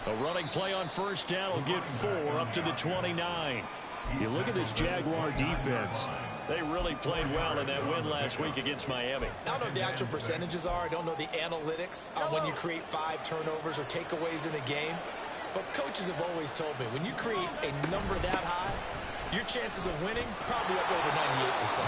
A running play on first down will get 4 up to the 29. You look at this Jaguar defense. They really played well in that win last week against Miami. I don't know what the actual percentages are. I don't know the analytics on when you create 5 turnovers or takeaways in a game. But coaches have always told me, when you create a number that high, your chances of winning probably up over 98%.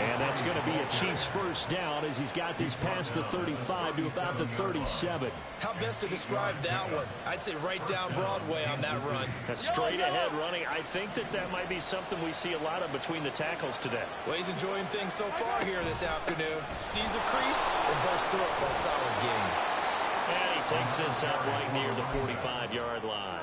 And that's going to be a Chiefs first down as he's got this past the 35 to about the 37. How best to describe that one? I'd say right down Broadway on that run. A straight ahead running. I think that might be something we see a lot of between the tackles today. Well, he's enjoying things so far here this afternoon. Sees a crease and bursts through it for a solid gain. And he takes this up right near the 45-yard line.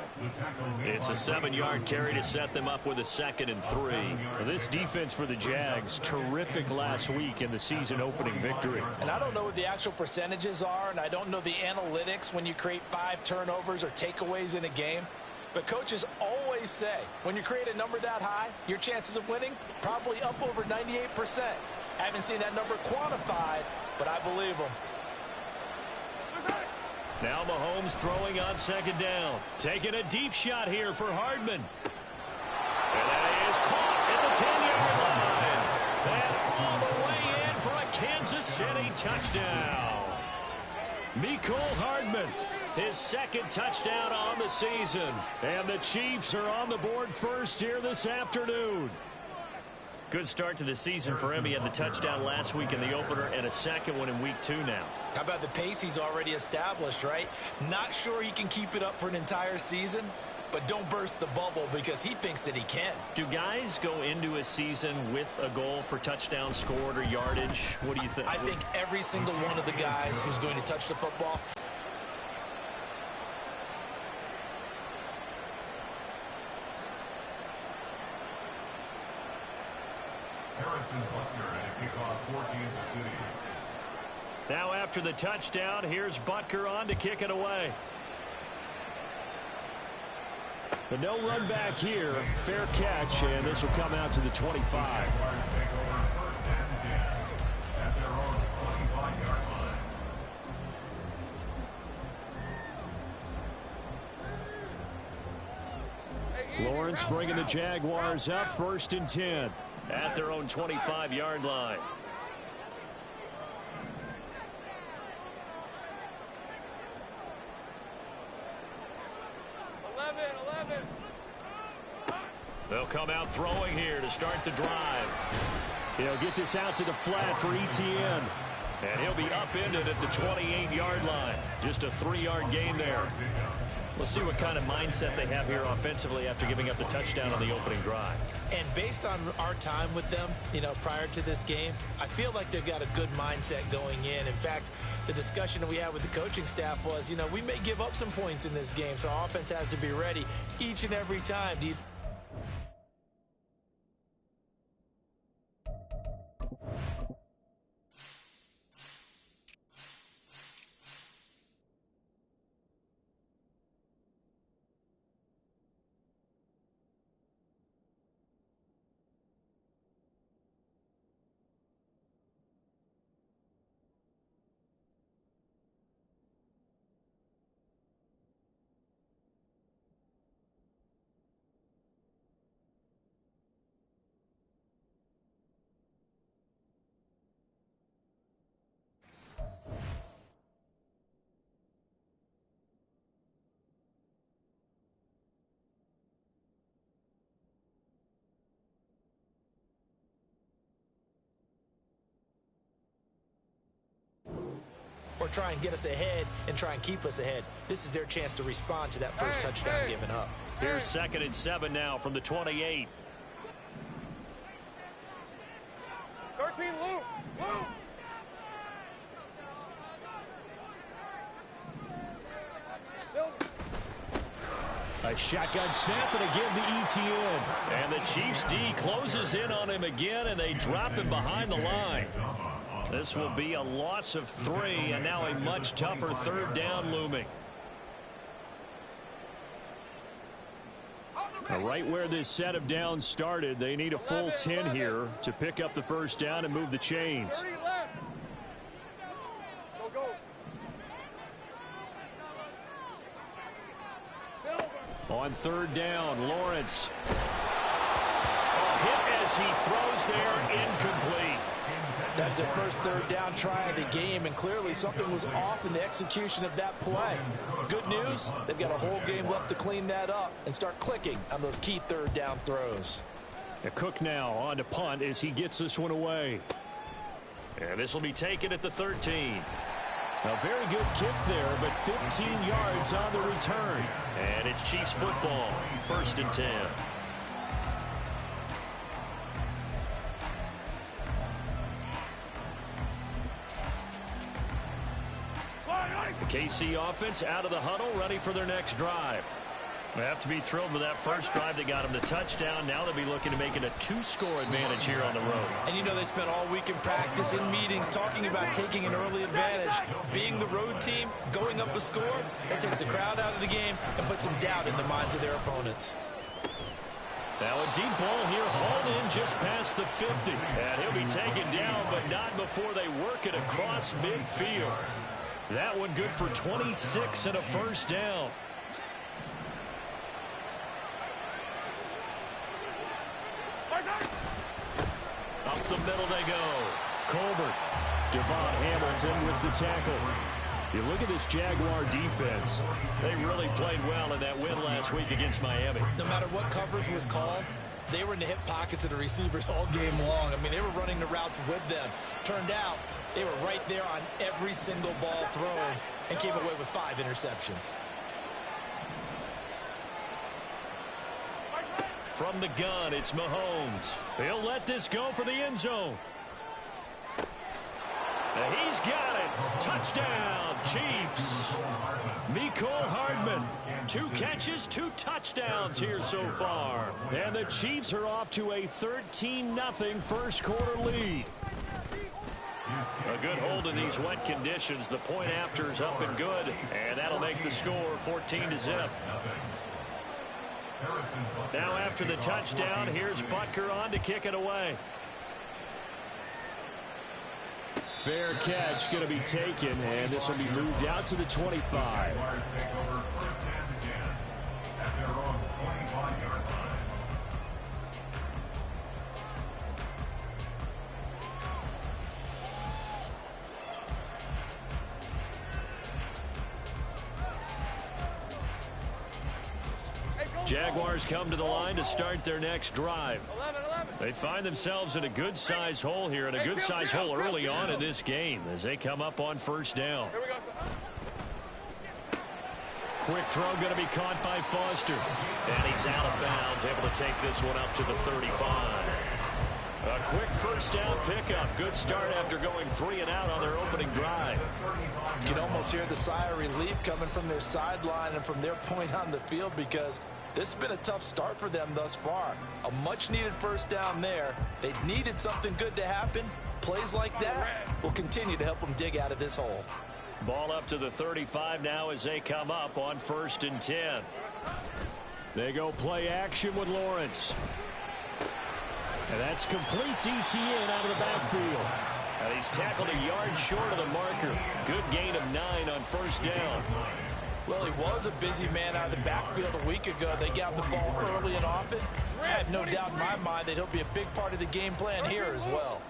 It's a 7-yard carry to set them up with a 2nd and 3. This defense for the Jags, terrific last week in the season opening victory. And I don't know what the actual percentages are, and I don't know the analytics when you create 5 turnovers or takeaways in a game. But coaches always say, when you create a number that high, your chances of winning probably up over 98%. I haven't seen that number quantified, but I believe them. Now Mahomes throwing on 2nd down. Taking a deep shot here for Hardman. And that is caught at the 10-yard line. And all the way in for a Kansas City touchdown. Mecole Hardman, his 2nd touchdown on the season. And the Chiefs are on the board first here this afternoon. Good start to the season for him. He had the touchdown last week in the opener and a 2nd one in week 2 now. How about the pace he's already established, right? Not sure he can keep it up for an entire season, but don't burst the bubble because he thinks that he can. Do guys go into a season with a goal for touchdown scored or yardage? What do you think? I think every single one of the guys who's going to touch the football Now after the touchdown, here's Butker on to kick it away. The no run back here, fair catch, and this will come out to the 25. Lawrence bringing the Jaguars up 1st and 10 at their own 25-yard line. They'll come out throwing here to start the drive. He'll get this out to the flat for Etienne. And he'll be upended at the 28-yard line. Just a 3-yard gain there. We'll see what kind of mindset they have here offensively after giving up the touchdown on the opening drive. And based on our time with them, prior to this game, I feel like they've got a good mindset going in. In fact, the discussion that we had with the coaching staff was, we may give up some points in this game, so our offense has to be ready each and every time. Or try and get us ahead and try and keep us ahead. This is their chance to respond to that first touchdown given up. Here's 2nd and 7 now from the 28. 13, Luke. A shotgun snap, and again the Etienne. And the Chiefs D closes in on him again, and they drop him behind the line. This will be a loss of 3, and now a much tougher 3rd down looming. Now right where this set of downs started, they need a full 10 here to pick up the first down and move the chains. On third down, Lawrence. Hit as he throws there, incomplete. That's their first third down try of the game, and clearly something was off in the execution of that play. Good news, they've got a whole game left to clean that up and start clicking on those key third down throws. Cook now on to punt as he gets this one away. And this will be taken at the 13. A very good kick there, but 15 yards on the return. And it's Chiefs football, 1st and 10. The KC offense out of the huddle, ready for their next drive. They have to be thrilled with that first drive that got them the touchdown. Now they'll be looking to make it a 2-score advantage here on the road. And you know they spent all week in practice, in meetings, talking about taking an early advantage. Being the road team, going up a score, that takes the crowd out of the game and puts some doubt in the minds of their opponents. Now a deep ball here, hauled in just past the 50. And he'll be taken down, but not before they work it across midfield. That one good for 26 and a first down. Up the middle they go. Colbert. Devon Hamilton with the tackle. You look at this Jaguar defense. They really played well in that win last week against Miami. No matter what coverage was called, they were in the hip pockets of the receivers all game long. I mean, they were running the routes with them. Turned out, they were right there on every single ball thrown and came away with 5 interceptions. From the gun, it's Mahomes. He'll let this go for the end zone. And he's got it. Touchdown, Chiefs. Mecole Hardman. 2 catches, 2 touchdowns here so far. And the Chiefs are off to a 13-0 first quarter lead. A good hold in these wet conditions. The point after is up and good. And that'll make the score 14-0. Now after the touchdown, here's Butker on to kick it away. Fair catch going to be taken, and this will be moved out to the 25. Jaguars come to the line to start their next drive. They find themselves in a good-sized hole here, and a good-sized hole early on in this game as they come up on first down. Quick throw going to be caught by Foster. And he's out of bounds, able to take this one up to the 35. A quick first down pickup. Good start after going 3 and out on their opening drive. You can almost hear the sigh of relief coming from their sideline and from their point on the field, because this has been a tough start for them thus far. A much-needed first down there. They needed something good to happen. Plays like that will continue to help them dig out of this hole. Ball up to the 35 now as they come up on 1st and 10. They go play action with Lawrence. And that's complete to Etienne out of the backfield. And he's tackled a yard short of the marker. Good gain of 9 on first down. Well, he was a busy man out of the backfield a week ago. They got the ball early and often. I have no doubt in my mind that he'll be a big part of the game plan here as well.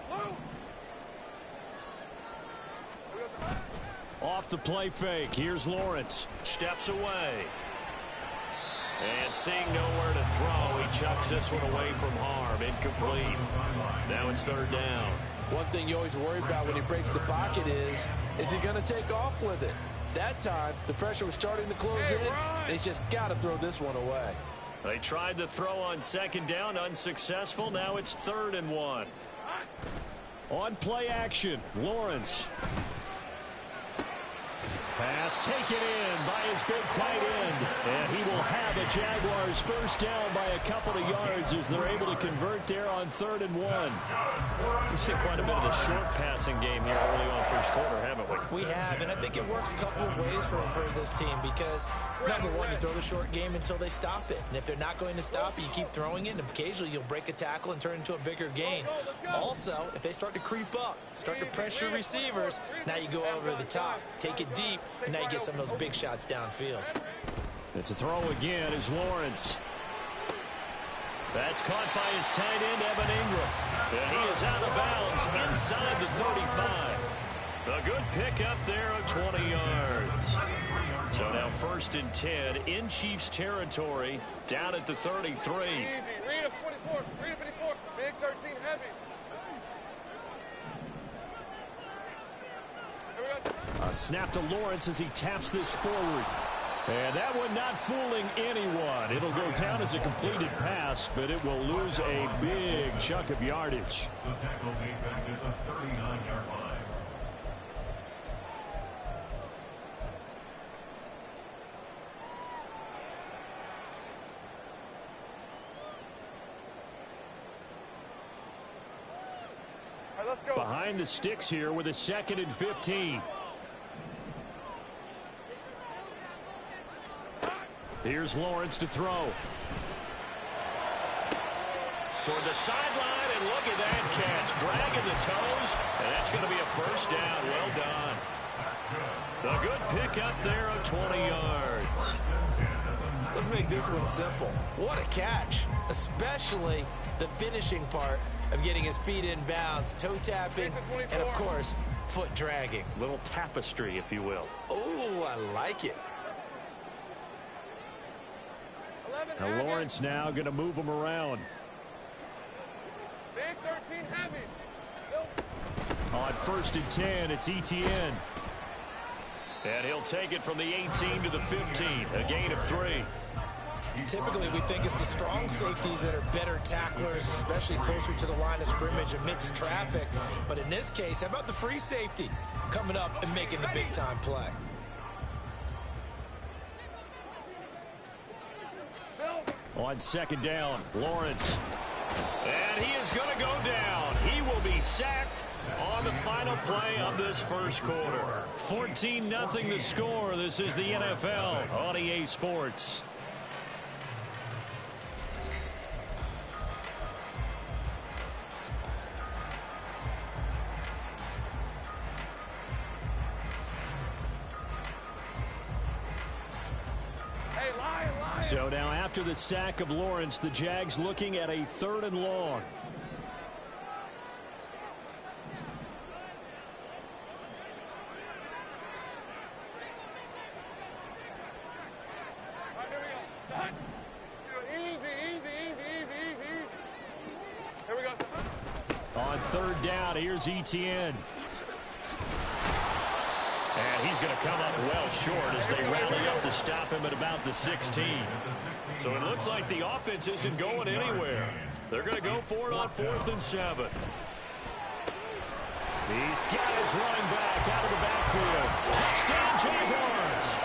Off the play fake, here's Lawrence. Steps away. And seeing nowhere to throw, he chucks this one away from harm. Incomplete. Now it's 3rd down. One thing you always worry about when he breaks the pocket is he going to take off with it? That time, the pressure was starting to close in, and he's just got to throw this one away. They tried the throw on 2nd down, unsuccessful. Now it's 3rd and 1. On play action, Lawrence. Pass taken in by his big tight end. And he will have a Jaguars first down by a couple of yards as they're able to convert there on 3rd and 1. We've seen quite a bit of the short passing game here early on first quarter, haven't we? We have, and I think it works a couple of ways for this team because, number one, you throw the short game until they stop it. And if they're not going to stop it, you keep throwing it, and occasionally you'll break a tackle and turn it into a bigger gain. Also, if they start to creep up, start to pressure receivers, now you go over the top, take it deep, and now you get some of those big shots downfield. It's a throw again is Lawrence. That's caught by his tight end, Evan Ingram. And he is out of bounds inside the 35. A good pickup there of 20 yards. So now 1st and 10 in Chiefs territory, down at the 33. Easy. Read a 24. Read a 54. Big 13 heavy. A snap to Lawrence as he taps this forward. And that one not fooling anyone. It'll go down as a completed pass, but it will lose a big chunk of yardage. The tackle made back at the 39-yard line. All right, let's go. Behind the sticks here with a 2nd and 15. Here's Lawrence to throw. Toward the sideline, and look at that catch. Dragging the toes, and that's going to be a 1st down. Well done. A good pickup there of 20 yards. Let's make this one simple. What a catch, especially the finishing part of getting his feet in bounds, toe tapping, and of course, foot dragging. Little tapestry, if you will. Oh, I like it. Now Lawrence now going to move him around. Big 13 heavy. On 1st and 10, it's ETN. And he'll take it from the 18 to the 15, a gain of 3. Typically, we think it's the strong safeties that are better tacklers, especially closer to the line of scrimmage amidst traffic. But in this case, how about the free safety coming up and making the big-time play? On 2nd down, Lawrence. And he is going to go down. He will be sacked on the final play of this 1st quarter. 14-0 the score. This is the NFL on EA Sports. So now after the sack of Lawrence, the Jags looking at a 3rd and long. Here we go. On 3rd down, here's ETN. And he's going to come up well short as they rally up to stop him at about the 16. So it looks like the offense isn't going anywhere. They're going to go for it on 4th and 7. He's got his running back out of the backfield. Touchdown, Jaguars.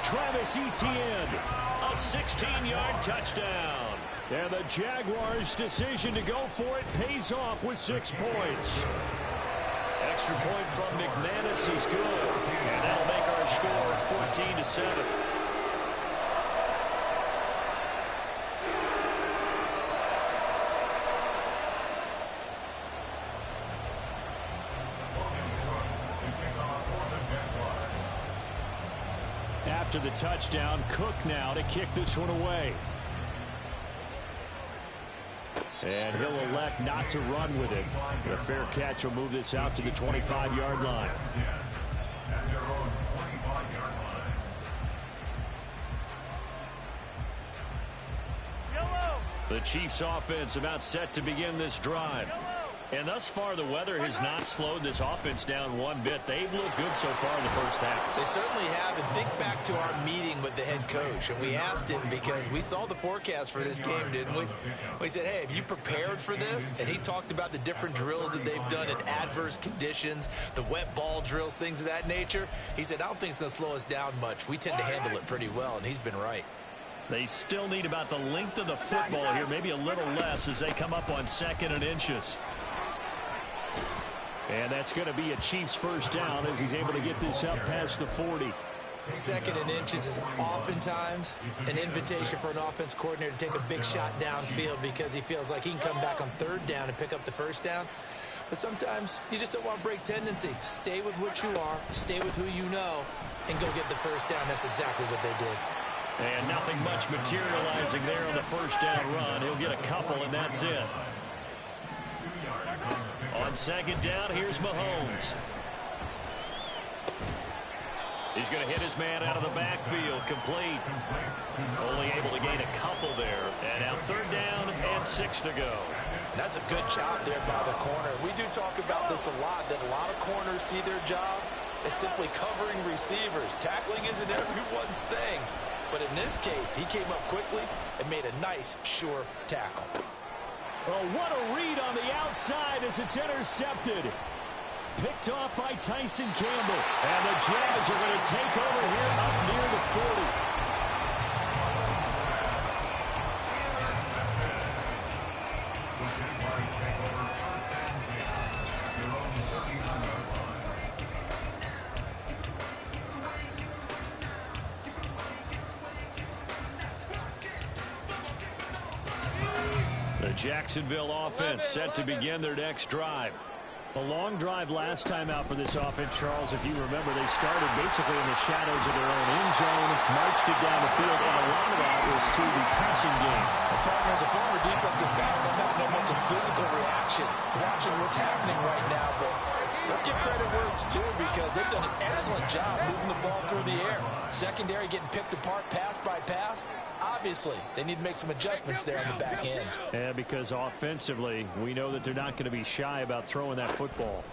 Travis Etienne, a 16-yard touchdown. And the Jaguars' decision to go for it pays off with 6 points. Extra point from McManus is good. And that'll make our score 14-7. After the touchdown, Cook now to kick this one away. And he'll elect not to run with it. A fair catch will move this out to the 25-yard line. The Chiefs offense about set to begin this drive. And thus far, the weather has not slowed this offense down one bit. They've looked good so far in the first half. They certainly have. And think back to our meeting with the head coach. And we asked him because we saw the forecast for this game, didn't we? We said, hey, have you prepared for this? And he talked about the different drills that they've done in adverse conditions, the wet ball drills, things of that nature. He said, I don't think it's going to slow us down much. We tend to handle it pretty well, and he's been right. They still need about the length of the football here, maybe a little less as they come up on 2nd and inches. And that's going to be a Chiefs first down as he's able to get this up past the 40. 2nd and inches is oftentimes an invitation for an offense coordinator to take a big shot downfield because he feels like he can come back on 3rd down and pick up the first down. But sometimes you just don't want to break tendency. Stay with what you are, stay with who you know, and go get the first down. That's exactly what they did. And nothing much materializing there on the first down run. He'll get a couple, and that's it. On second down, here's Mahomes. He's going to hit his man out of the backfield. Complete. Only able to gain a couple there. And now third down and 6 to go. That's a good job there by the corner. We do talk about this a lot, that a lot of corners see their job as simply covering receivers. Tackling isn't everyone's thing. But in this case, he came up quickly and made a nice, sure tackle. Oh, what a read on the outside as it's intercepted. Picked off by Tyson Campbell. And the Jags are going to take over here up near the 40. The Jacksonville offense set to begin their next drive. A long drive last time out for this offense, Charles. If you remember, they started basically in the shadows of their own end zone, marched it down the field, and a lot of that was through the passing game. As a former defensive back, I'm having almost a physical reaction watching what's happening right now. But let's give credit where it's due, because they've done an excellent job moving the ball through the air. Secondary getting picked apart pass by pass. Obviously, they need to make some adjustments there on the back end. Yeah, because offensively, we know that they're not going to be shy about throwing that football.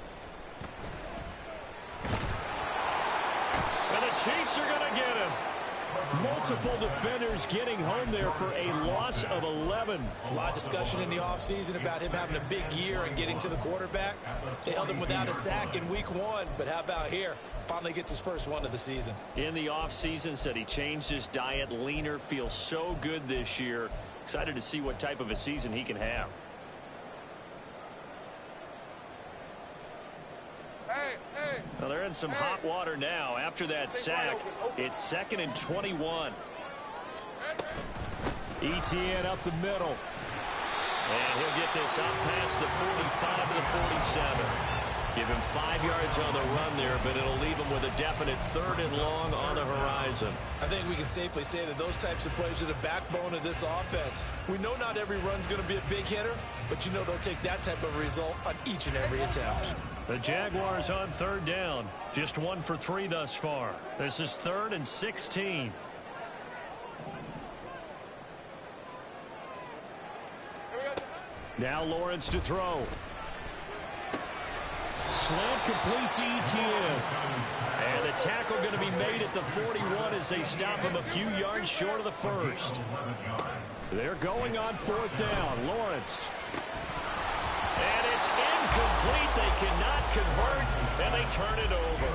And the Chiefs are going to get him. Multiple defenders getting home there for a loss of 11. There's a lot of discussion in the offseason about him having a big year and getting to the quarterback. They held him without a sack in week 1, but how about here? Finally gets his first one of the season. In the offseason, said he changed his diet, leaner, feels so good this year. Excited to see what type of a season he can have. Well, they're in some hot water now. After that sack, it's 2nd and 21. ETN up the middle. And he'll get this up past the 45 to the 47. Give him 5 yards on the run there, but it'll leave him with a definite 3rd and long on the horizon. I think we can safely say that those types of plays are the backbone of this offense. We know not every run's going to be a big hitter, but you know they'll take that type of result on each and every attempt. The Jaguars on 3rd down. Just 1 for 3 thus far. This is 3rd and 16. Now Lawrence to throw. Slant complete to ETN. And the tackle going to be made at the 41 as they stop him a few yards short of the first. They're going on 4th down. Lawrence. And it's incomplete. They cannot convert, and they turn it over.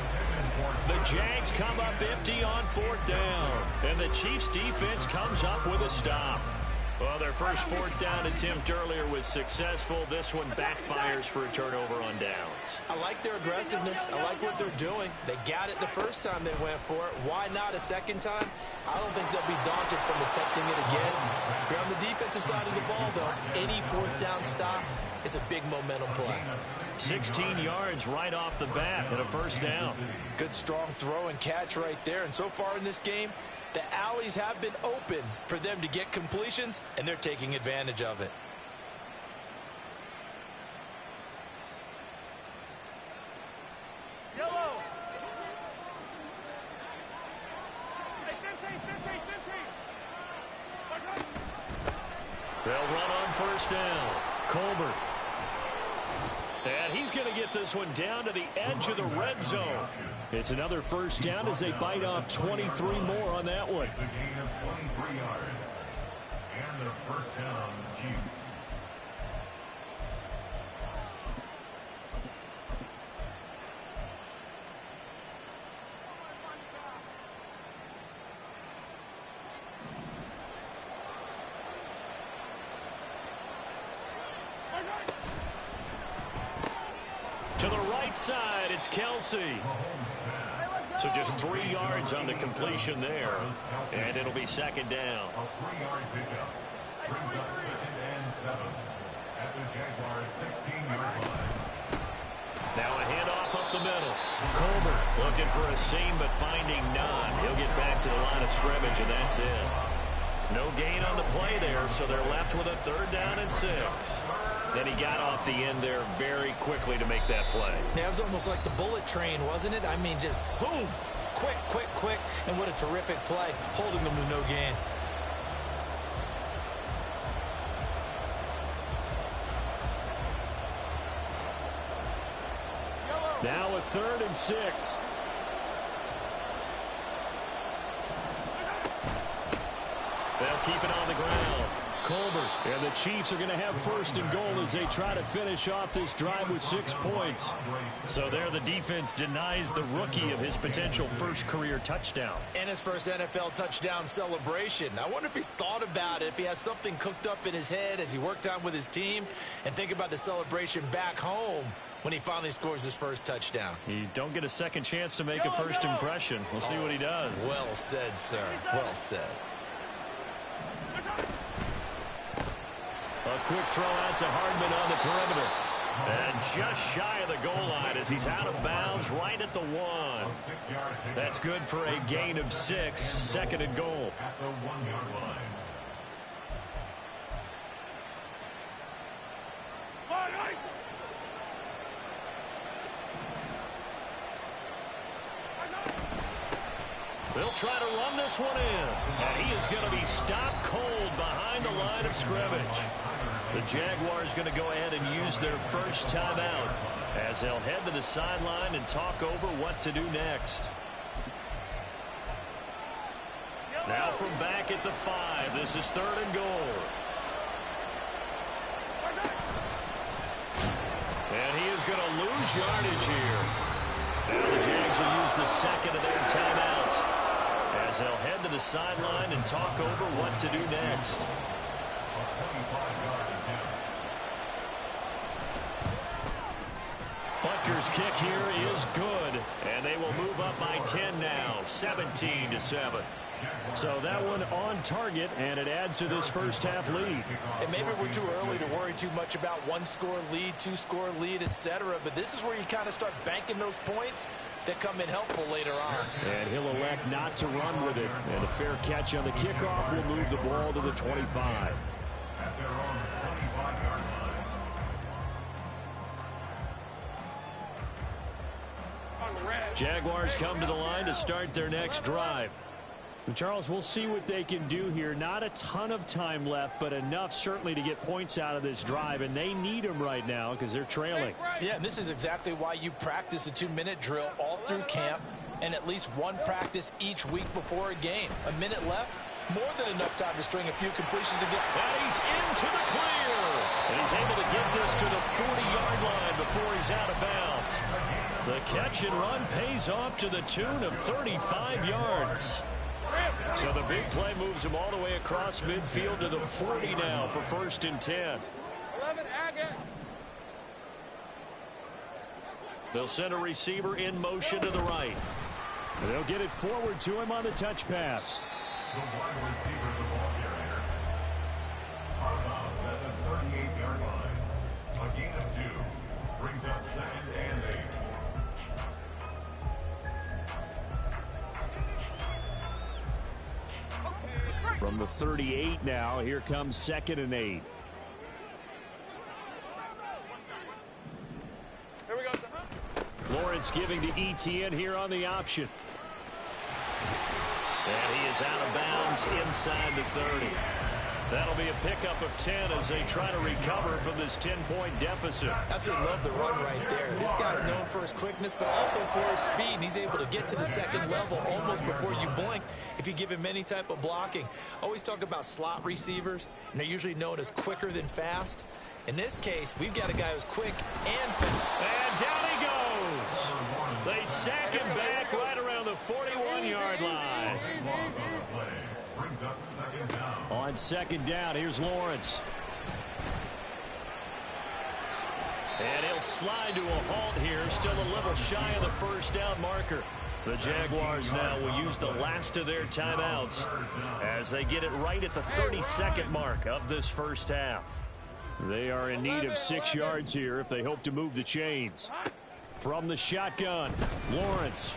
The Jags come up empty on 4th down. And the Chiefs defense comes up with a stop. Well, their first 4th down attempt earlier was successful. This one backfires for a turnover on downs. I like their aggressiveness. I like what they're doing. They got it the first time they went for it. Why not a second time? I don't think they'll be daunted from attempting it again. If you're on the defensive side of the ball, though, any 4th down stop is a big momentum play. 16 yards right off the bat and a first down. Good strong throw and catch right there. And so far in this game, the alleys have been open for them to get completions, and they're taking advantage of it. Yellow. They'll run on first down. Colbert. And he's going to get this one down to the edge of the red zone. It's another first down as they bite off 23 more on that one. It's a gain of 23 yards. And their first down, Chiefs. To the right side, it's Kelsey. So just 3 yards on the completion there. And it'll be second down. A 3-yard pickup brings up 2nd and 7 at the Jaguars' 16-yard line. Now a handoff up up the middle. Colbert looking for a seam, but finding none. He'll get back to the line of scrimmage, and that's it. No gain on the play there, so they're left with a 3rd down and 6. Then he got off the end there very quickly to make that play. Yeah, it was almost like the bullet train, wasn't it? I mean, just zoom. Quick, quick, quick. And what a terrific play, holding them to no gain. Now a 3rd and 6. They'll keep it on the ground. Colbert, and the Chiefs are going to have 1st and goal as they try to finish off this drive with 6 points. So there the defense denies the rookie of his potential first career touchdown. And his first NFL touchdown celebration. I wonder if he's thought about it, if he has something cooked up in his head as he worked on with his team, and think about the celebration back home when he finally scores his first touchdown. You don't get a second chance to make a first impression. We'll see what he does. Well said, sir. Well said. A quick throw out to Hardman on the perimeter. And just shy of the goal line as he's out of bounds right at the 1. That's good for a gain of 6, 2nd and goal. At the 1-yard line. They'll try to run this one in. And he is going to be stopped cold behind the line of scrimmage. The Jaguars going to go ahead and use their first timeout as they'll head to the sideline and talk over what to do next. Now from back at the 5, this is 3rd and goal. And he is going to lose yardage here. Now the Jags will use the 2nd of their timeouts as they'll head to the sideline and talk over what to do next. Butker's kick here is good, and they will move up by 10 now, 17-7. So that one on target, and it adds to this first half lead. And maybe we're too early to worry too much about 1-score lead, 2-score lead, etc. But this is where you kind of start banking those points that come in helpful later on. And he'll elect not to run with it. And a fair catch on the kickoff will move the ball to the 25. At their own 25-yard line. Jaguars come to the line to start their next drive. And Charles, we'll see what they can do here. Not a ton of time left, but enough certainly to get points out of this drive, and they need them right now because they're trailing. Yeah, and this is exactly why you practice a 2-minute drill all through camp and at least one practice each week before a game. A minute left, more than enough time to string a few completions to get. And he's into the clear. And he's able to get this to the 40-yard line before he's out of bounds. The catch and run pays off to the tune of 35 yards. So the big play moves him all the way across midfield to the 40 now for 1st and 10. They'll send a receiver in motion to the right. And they'll get it forward to him on the touch pass. The wide receiver, the ball carrier. Out of bounds at the 38-yard line. A gain of 2. Brings up 2nd and 8. From the 38 now, here comes 2nd and 8. Here we go. Lawrence giving to Etienne here on the option. And he is out of bounds inside the 30. That'll be a pickup of 10 as they try to recover from this 10-point deficit. Absolutely love the run right there. This guy's known for his quickness, but also for his speed. And he's able to get to the 2nd level almost before you blink if you give him any type of blocking. Always talk about slot receivers, and they're usually known as quicker than fast. In this case, we've got a guy who's quick and fast. And down he goes. They sack him back right around the 41-yard line. Brings up 2nd down. On 2nd down, here's Lawrence. And he'll slide to a halt here, still a little shy of the 1st down marker. The Jaguars now will use the last of their timeouts as they get it right at the 32nd mark of this first half. They are in need of 6 yards here if they hope to move the chains. From the shotgun, Lawrence.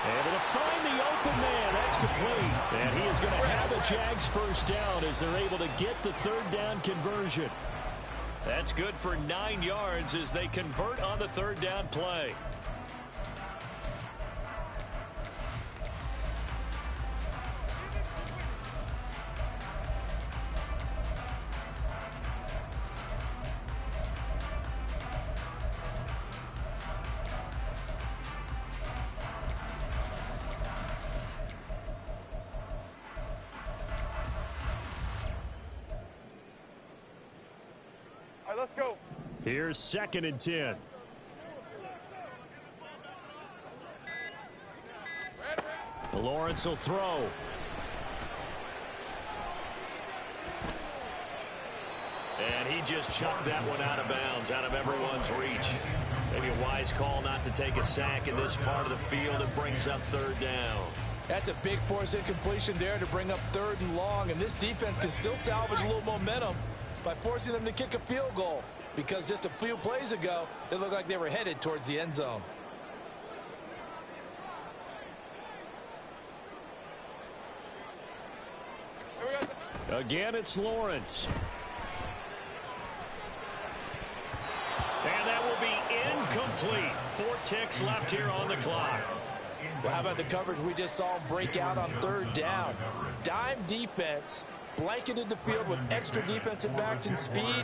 Able to find the open man. That's complete. And he is going to have the Jags first down as they're able to get the third down conversion. That's good for 9 yards as they convert on the third down play. Let's go. Here's 2nd and 10. Lawrence will throw. And he just chucked that one out of bounds, out of everyone's reach. Maybe a wise call not to take a sack in this part of the field. It brings up third down. That's a big force incompletion there to bring up 3rd and long. And this defense can still salvage a little momentum by forcing them to kick a field goal, because just a few plays ago, it looked like they were headed towards the end zone. Again, it's Lawrence. And that will be incomplete. 4 ticks left here on the clock. Well, how about the coverage we just saw break out on 3rd down? Dime defense, blanketed the field with extra defensive backs and speed,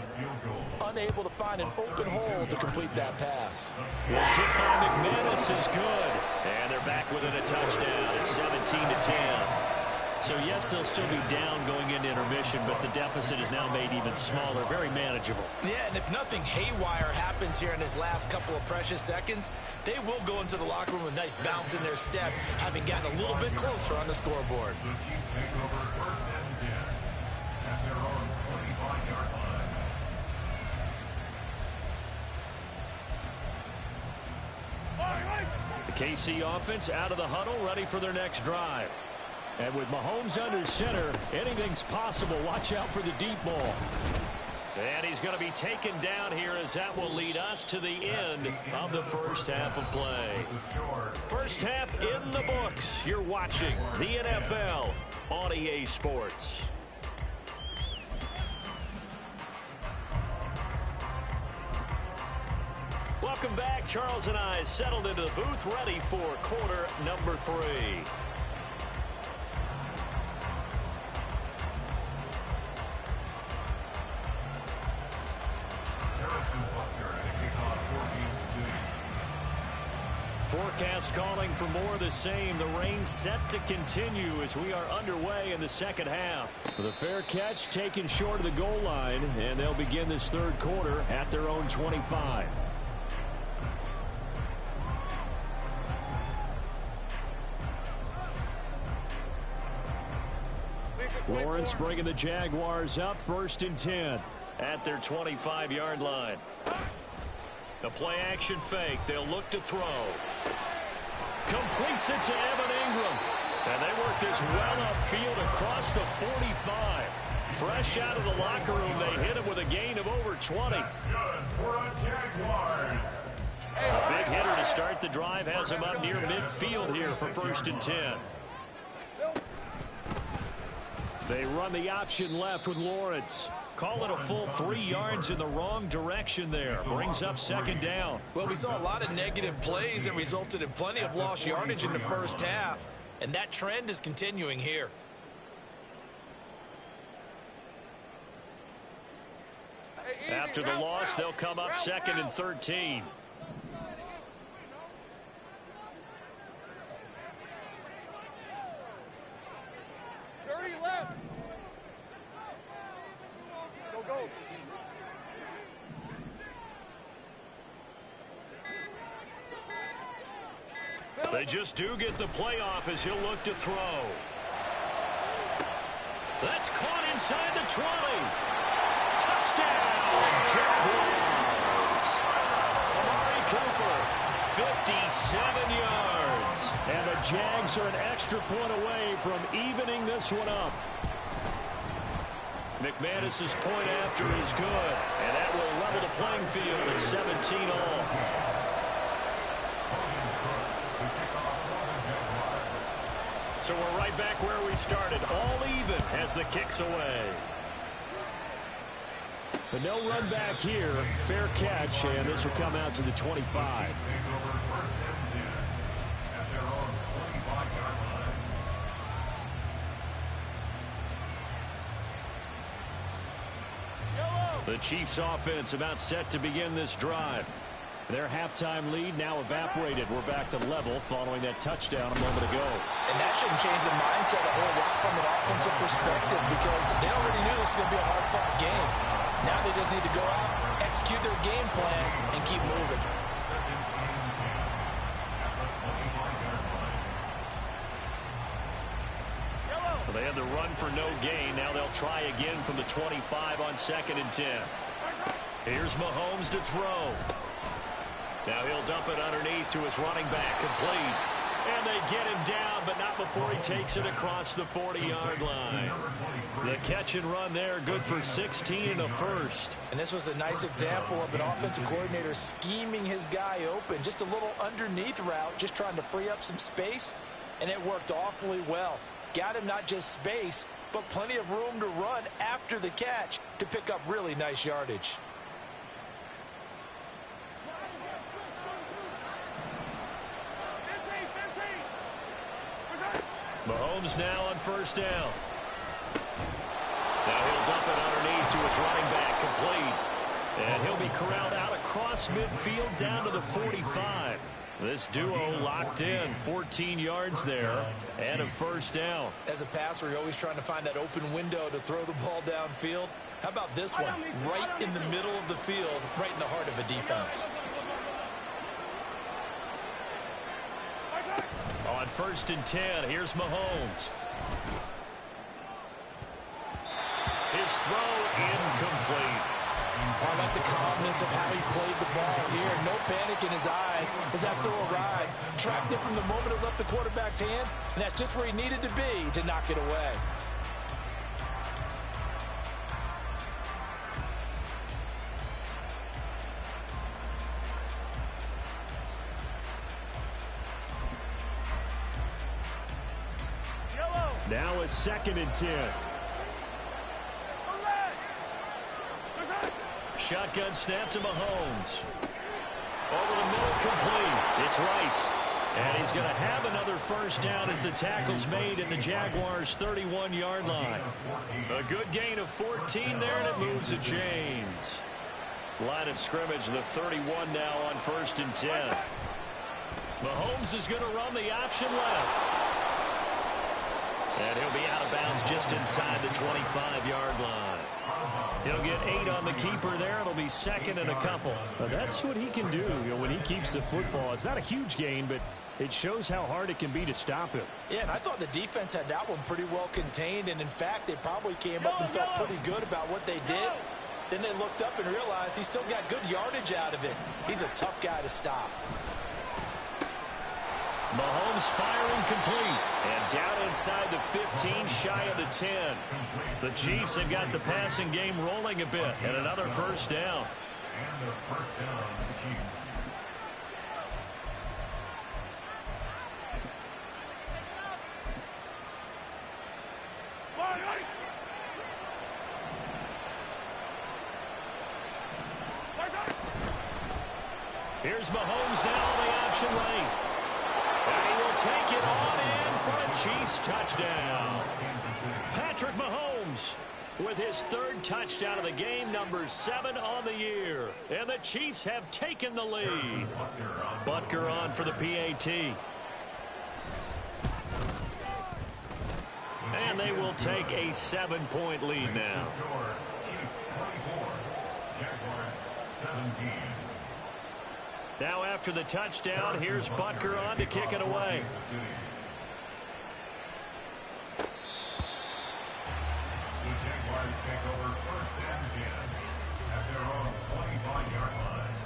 unable to find an open hole to complete that pass. The kick by McManus is good. And they're back within a touchdown. It's 17-10. So, yes, they'll still be down going into intermission, but the deficit is now made even smaller, very manageable. Yeah, and if nothing haywire happens here in his last couple of precious seconds, they will go into the locker room with a nice bounce in their step, having gotten a little bit closer on the scoreboard. The Chiefs take over 1st and 10 at their own 25-yard line. The KC offense out of the huddle, ready for their next drive. And with Mahomes under center, anything's possible. Watch out for the deep ball. And he's going to be taken down here as that will lead us to the end of the first half of play. First half in the books. You're watching the NFL on EA Sports. Welcome back. Charles and I settled into the booth, ready for quarter number 3. Forecast calling for more of the same. The rain set to continue as we are underway in the second half. The fair catch taken short of the goal line, and they'll begin this third quarter at their own 25. Lawrence bringing the Jaguars up 1st and 10 at their 25-yard line. The play-action fake. They'll look to throw. Completes it to Evan Ingram. And they work this well upfield across the 45. Fresh out of the locker room, they hit him with a gain of over 20. That's good for a Jaguars. A big hitter to start the drive has him up near midfield here for 1st and 10. They run the option left with Lawrence. Call it a full 3 yards in the wrong direction there. Brings up 2nd down. Well, we saw a lot of negative plays that resulted in plenty of lost yardage in the first half, and that trend is continuing here. After the loss, they'll come up 2nd and 13. They just do get the playoff as he'll look to throw. That's caught inside the 20. Touchdown, Jaguars. Amari Cooper, 57 yards. And the Jags are an extra point away from evening this one up. McManus's point after is good. And that will level the playing field at 17 all. So we're right back where we started. All even as the kick's away. But no run back here. Fair catch, and this will come out to the 25. The Chiefs offense about set to begin this drive. Their halftime lead now evaporated. We're back to level following that touchdown a moment ago. And that shouldn't change the mindset a whole lot from an offensive perspective because they already knew this was going to be a hard-fought game. Now they just need to go out, execute their game plan, and keep moving. Well, they had the run for no gain. Now they'll try again from the 25 on 2nd and 10. Here's Mahomes to throw. Now he'll dump it underneath to his running back, complete. And they get him down, but not before he takes it across the 40-yard line. The catch and run there, good for 16 and a first. And this was a nice example of an offensive coordinator scheming his guy open. Just a little underneath route, just trying to free up some space, and it worked awfully well. Got him not just space, but plenty of room to run after the catch to pick up really nice yardage. Mahomes now on 1st down. Now he'll dump it underneath to his running back, complete. And he'll be corralled out across midfield down to the 45. This duo locked in, 14 yards there, and a 1st down. As a passer, you're always trying to find that open window to throw the ball downfield. How about this one? Right in the middle of the field, right in the heart of a defense. On 1st and 10, here's Mahomes. His throw incomplete. I like the calmness of how he played the ball here. No panic in his eyes as that throw arrived. Tracked it from the moment it left the quarterback's hand, and that's just where he needed to be to knock it away. Now a 2nd and 10. Shotgun snap to Mahomes. Over the middle, complete. It's Rice. And he's going to have another 1st down as the tackle's made at the Jaguars' 31-yard line. A good gain of 14 there, and it moves the chains. Line of scrimmage, the 31 now on 1st and 10. Mahomes is going to run the option left. And he'll be out of bounds just inside the 25-yard line. He'll get 8 on the keeper there. It'll be 2nd and a couple. That's what he can do, when he keeps the football. It's not a huge gain, but it shows how hard it can be to stop him. Yeah, and I thought the defense had that one pretty well contained. And, in fact, they probably came up and felt pretty good about what they did. Then they looked up and realized he still got good yardage out of it. He's a tough guy to stop. Mahomes firing complete. And down inside the 15, shy of the 10. The Chiefs have got the passing game rolling a bit. And another 1st down. And the 1st down for the Chiefs. Here's Mahomes now on the option lane. And he will take it on in for a Chiefs touchdown. Patrick Mahomes with his 3rd touchdown of the game, number 7 on the year. And the Chiefs have taken the lead. Butker on for the PAT. And they will take a 7-point lead now. Chiefs 24, Jaguars 17. Now after the touchdown, here's Butker on to kick it away. The Jaguars take over 1st and 10 at their own 25-yard line.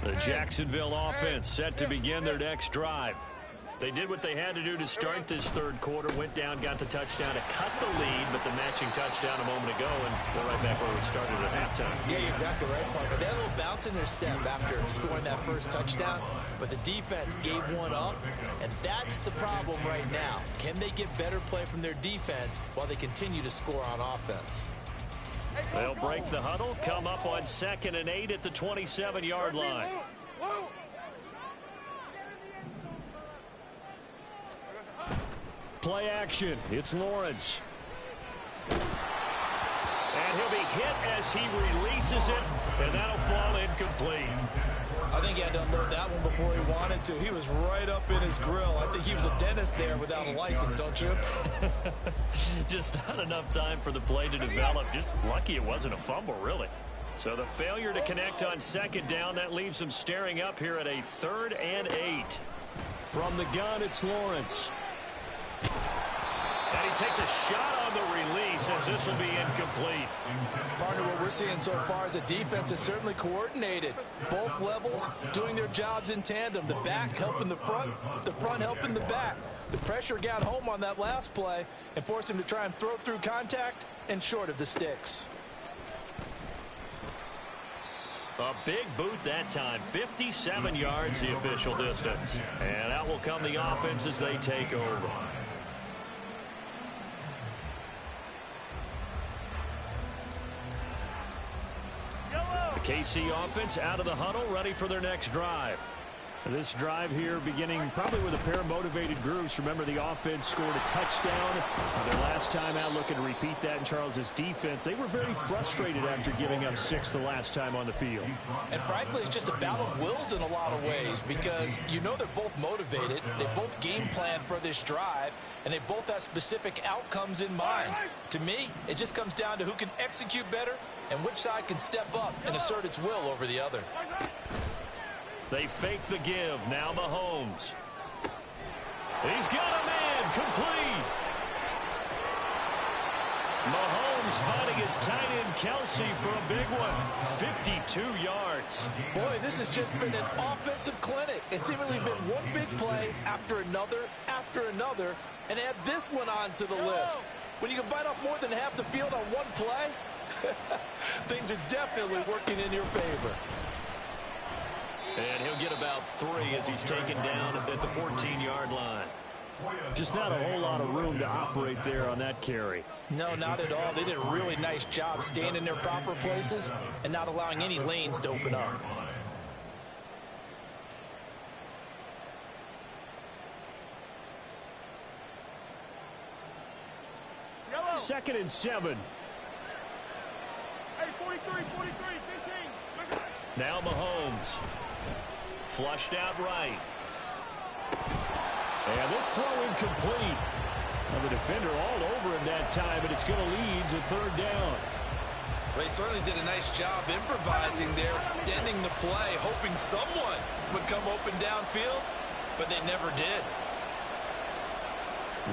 The Jacksonville offense set to begin their next drive. They did what they had to do to start this third quarter, went down, got the touchdown to cut the lead, but the matching touchdown a moment ago, and we're right back where we started at halftime. Yeah, you're exactly right, Parker. They had a little bounce in their step after scoring that first touchdown, but the defense gave one up, and that's the problem right now. Can they get better play from their defense while they continue to score on offense? They'll break the huddle, come up on 2nd and 8 at the 27-yard line. Play action. It's Lawrence. And he'll be hit as he releases it, and that'll fall incomplete. I think he had to unload that one before he wanted to. He was right up in his grill. I think he was a dentist there without a license, don't you? Just not enough time for the play to develop. Just lucky it wasn't a fumble, really. So the failure to connect on 2nd down, that leaves him staring up here at a 3rd and 8. From the gun, it's Lawrence. And he takes a shot on the release as this will be incomplete. Partner, what we're seeing so far is the defense is certainly coordinated. Both levels doing their jobs in tandem. The back helping the front helping the back. The pressure got home on that last play and forced him to try and throw through contact and short of the sticks. A big boot that time. 57 yards the official distance. And out will come the offense as they take over. The KC offense out of the huddle, ready for their next drive. This drive here beginning probably with a pair of motivated groups. Remember, the offense scored a touchdown their last time out, looking to repeat that in Charles's defense. They were very frustrated after giving up 6 the last time on the field. And frankly, it's just a battle of wills in a lot of ways, because you know they're both motivated. They both game plan for this drive, and they both have specific outcomes in mind. To me, it just comes down to who can execute better and which side can step up and assert its will over the other. They fake the give. Now Mahomes. He's got a man. Complete. Mahomes finding his tight end Kelsey for a big one. 52 yards. Boy, this has just been an offensive clinic. It's seemingly been one big play after another, and add this one onto the list. When you can bite off more than half the field on one play, things are definitely working in your favor. And he'll get about 3 as he's taken down at the 14-yard line. Just not a whole lot of room to operate there on that carry. No, not at all. They did a really nice job staying in their proper places and not allowing any lanes to open up. Yellow. 2nd and 7. Hey, 43, 15. Now Mahomes. Flushed out right. And this throw incomplete. And the defender all over him that time, but it's going to lead to 3rd down. Well, he certainly did a nice job improvising there, extending the play, hoping someone would come open downfield, but they never did.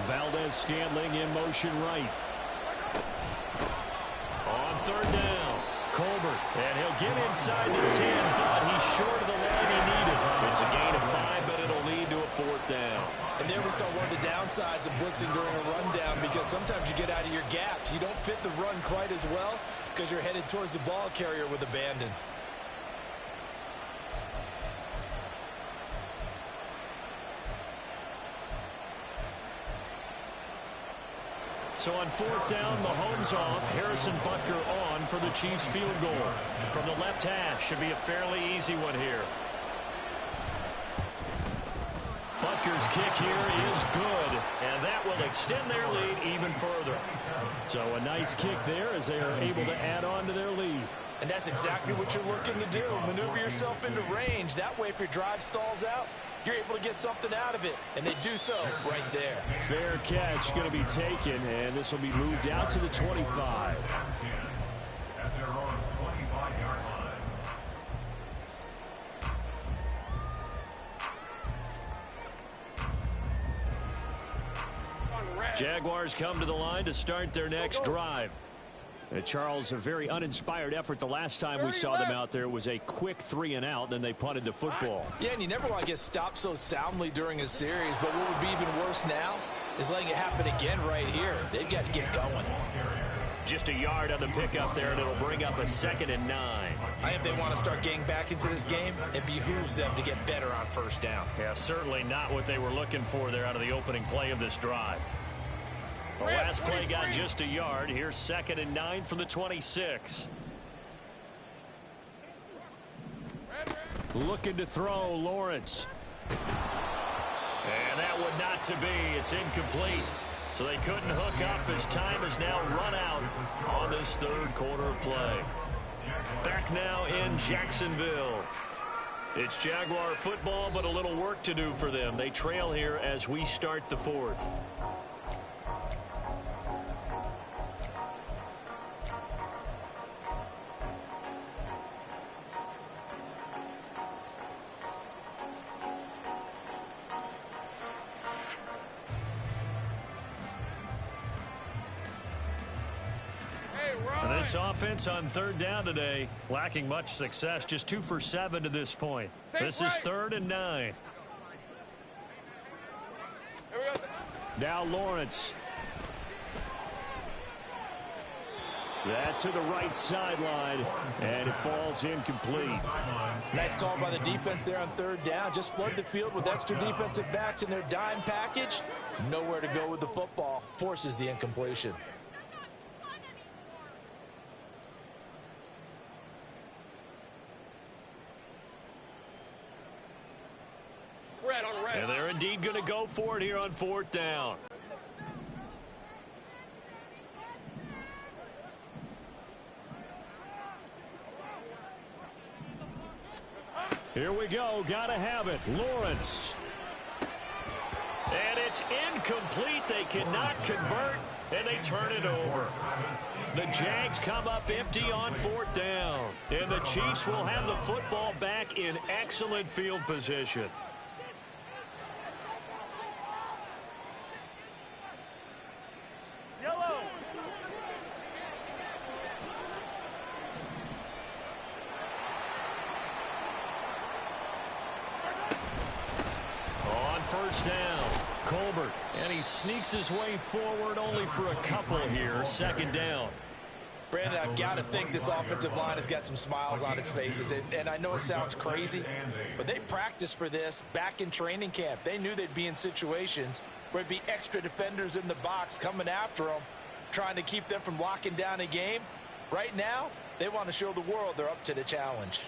Valdez-Scantling in motion right. On 3rd down. Colbert, and he'll get inside the 10, but he's short of the line he needed. It's a gain of 5, but it'll lead to a 4th down. And there we saw one of the downsides of blitzing during a rundown, because sometimes you get out of your gaps. You don't fit the run quite as well because you're headed towards the ball carrier with abandon. So on 4th down, Mahomes off, Harrison Butker on for the Chiefs field goal. From the left hash, should be a fairly easy one here. Butker's kick here is good, and that will extend their lead even further. So a nice kick there as they are able to add on to their lead. And that's exactly what you're looking to do. Maneuver yourself into range. That way, if your drive stalls out, you're able to get something out of it, and they do so right there. Fair catch going to be taken, and this will be moved out to the 25. At their own 25-yard line. Jaguars come to the line to start their next drive. Charles, a very uninspired effort the last time we saw them out there. Was a quick 3-and-out, then they punted the football. Yeah, and you never want to get stopped so soundly during a series, but what would be even worse now is letting it happen again right here. They've got to get going. Just a yard on the pickup there, and it'll bring up a 2nd and 9. I think if they want to start getting back into this game, it behooves them to get better on first down. Yeah, certainly not what they were looking for there out of the opening play of this drive. The last play got just a yard. Here's 2nd and 9 from the 26. Looking to throw, Lawrence. And that one not to be. It's incomplete. So they couldn't hook up as time has now run out on this third quarter of play. Back now in Jacksonville. It's Jaguar football, but a little work to do for them. They trail here as we start the fourth. This offense on third down today, lacking much success, just 2 for 7 to this point. This is 3rd and 9. Now Lawrence. That's to the right sideline, and it falls incomplete. Nice call by the defense there on third down. Just flood the field with extra defensive backs in their dime package. Nowhere to go with the football. Forces the incompletion. And they're indeed going to go for it here on 4th down. Here we go. Got to have it. Lawrence. And it's incomplete. They cannot convert, and they turn it over. The Jags come up empty on 4th down. And the Chiefs will have the football back in excellent field position. First down, Colbert, and he sneaks his way forward only for a couple here. 2nd down. Brandon, I've got to think this offensive line has got some smiles on its faces. And I know it sounds crazy, but they practiced for this back in training camp. They knew they'd be in situations where it'd be extra defenders in the box coming after them, trying to keep them from locking down a game. Right now, they want to show the world they're up to the challenge.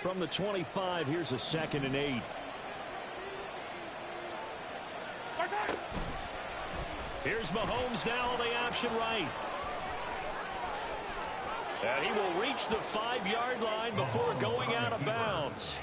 From the 25, here's a 2nd and 8. Here's Mahomes now on the option right. And he will reach the 5-yard line before going out of bounds.